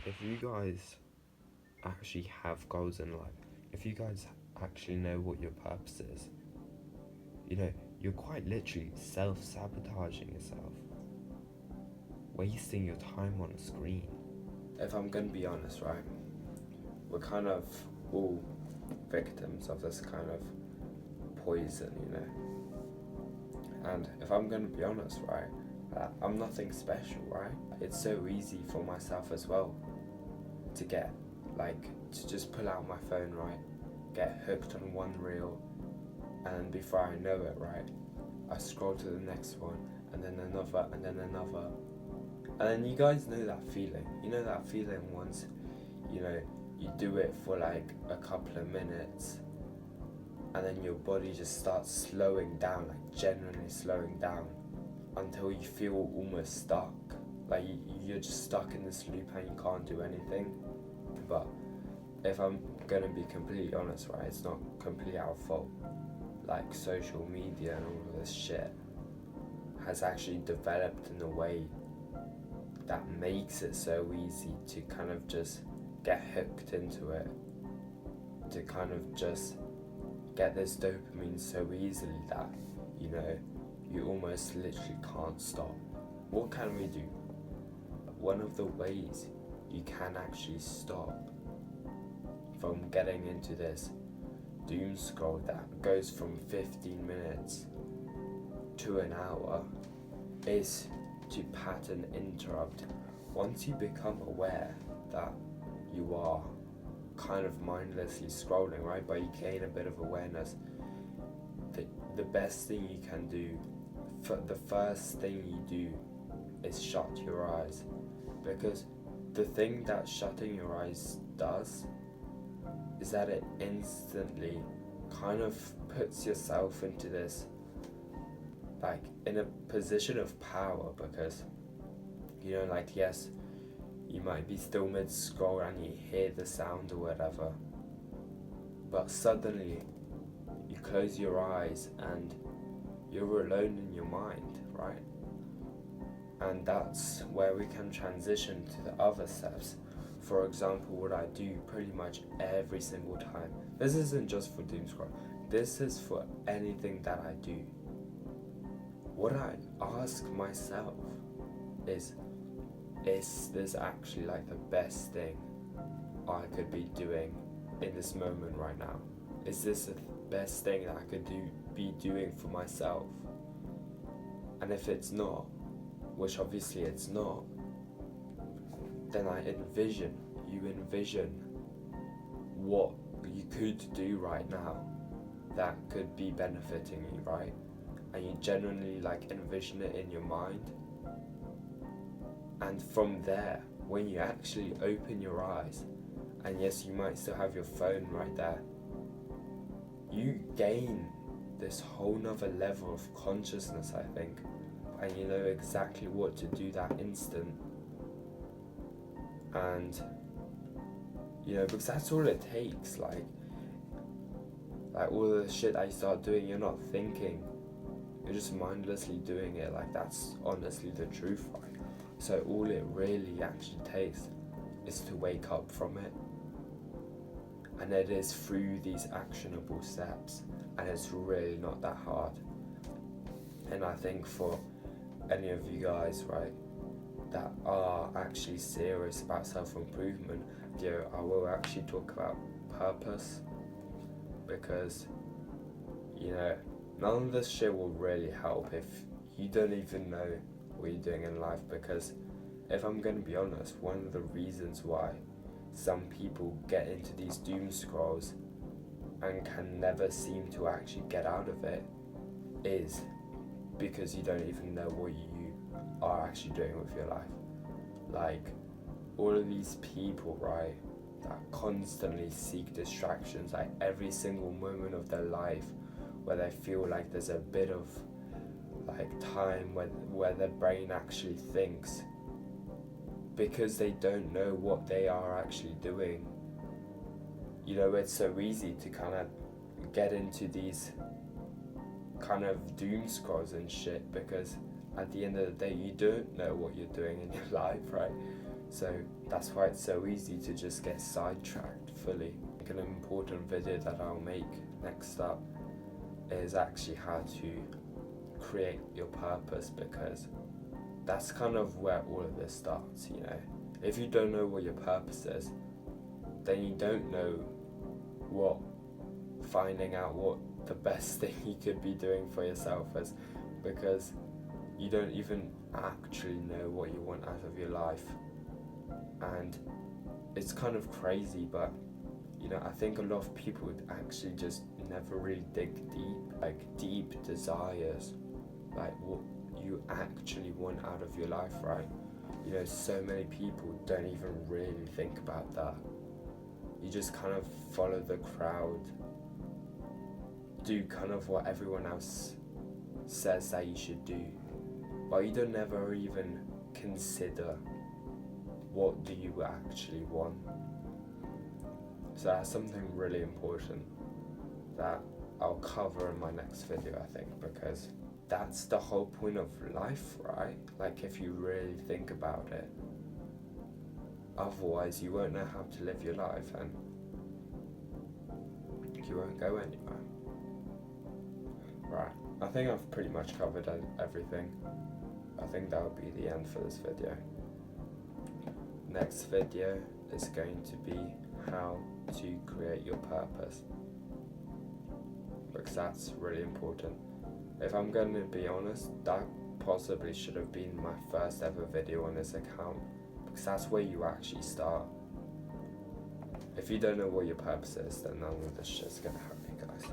if you guys actually have goals in life, if you guys actually know what your purpose is, you know, you're quite literally self-sabotaging yourself, wasting your time on a screen. If I'm gonna be honest, right, we're kind of all victims of this kind of poison, And if I'm gonna be honest, right, I'm nothing special, right? It's so easy for myself as well to to just pull out my phone, right, get hooked on one reel, and before I know it, right, I scroll to the next one, and then another, and then another. And then you guys know that feeling. You know that feeling once, you do it for like a couple of minutes, and then your body just starts slowing down, like genuinely slowing down, until you feel almost stuck. Like you're just stuck in this loop and you can't do anything. But if I'm gonna be completely honest, right, it's not completely our fault. Like social media and all of this shit has actually developed in a way that makes it so easy to kind of just get hooked into it, to kind of just get this dopamine so easily that, you almost literally can't stop. What can we do? One of the ways you can actually stop from getting into this doom scroll that goes from 15 minutes to an hour is to pattern interrupt. Once you become aware that you are kind of mindlessly scrolling, right, but you gain a bit of awareness, the best thing you can do, the first thing you do is shut your eyes. Because the thing that shutting your eyes does is that it instantly kind of puts yourself into this, like, in a position of power, because, yes, you might be still mid-scroll and you hear the sound or whatever, but suddenly you close your eyes and you're alone in your mind, right? And that's where we can transition to the other steps. For example, what I do pretty much every single time, this isn't just for Doomscroll, this is for anything that I do. What I ask myself is this actually like the best thing I could be doing in this moment right now? Is this the best thing that I could be doing for myself? And if it's not, which obviously it's not, then you envision what you could do right now that could be benefiting you, right? And you genuinely envision it in your mind. And from there, when you actually open your eyes, and yes, you might still have your phone right there, you gain this whole nother level of consciousness, I think, and you know exactly what to do that instant. And because that's all it takes. Like all the shit that you start doing, you're not thinking, you're just mindlessly doing it. Like, that's honestly the truth, right? So all it really actually takes is to wake up from it, and it is through these actionable steps, and it's really not that hard. And I think for any of you guys, right, that are actually serious about self-improvement, I will actually talk about purpose, because none of this shit will really help if you don't even know what you're doing in life. Because if I'm gonna be honest, one of the reasons why some people get into these doom scrolls and can never seem to actually get out of it is because you don't even know what you are actually doing with your life. Like, all of these people, right, that constantly seek distractions, like every single moment of their life where they feel like there's a bit of time where their brain actually thinks, because they don't know what they are actually doing. It's so easy to kind of get into these kind of doom scrolls and shit, because at the end of the day, you don't know what you're doing in your life, right? So that's why it's so easy to just get sidetracked fully. Like an important video that I'll make next up is actually how to create your purpose, because that's kind of where all of this starts, you know. If you don't know what your purpose is, then you don't know what finding out what the best thing you could be doing for yourself is, because you don't even actually know what you want out of your life. And it's kind of crazy, but you know, I think a lot of people would actually just never really dig deep, like deep desires, like what you actually want out of your life, right? You know, so many people don't even really think about that. You just kind of follow the crowd, do kind of what everyone else says that you should do, but you don't ever even consider what do you actually want. So that's something really important that I'll cover in my next video, I think, because that's the whole point of life, right? Like, if you really think about it. Otherwise, you won't know how to live your life and you won't go anywhere. Right, I think I've pretty much covered everything. I think that would be the end for this video. Next video is going to be how to create your purpose, because that's really important. If I'm going to be honest, that possibly should have been my first ever video on this account, because that's where you actually start. If you don't know what your purpose is, then none of this shit's gonna help you guys.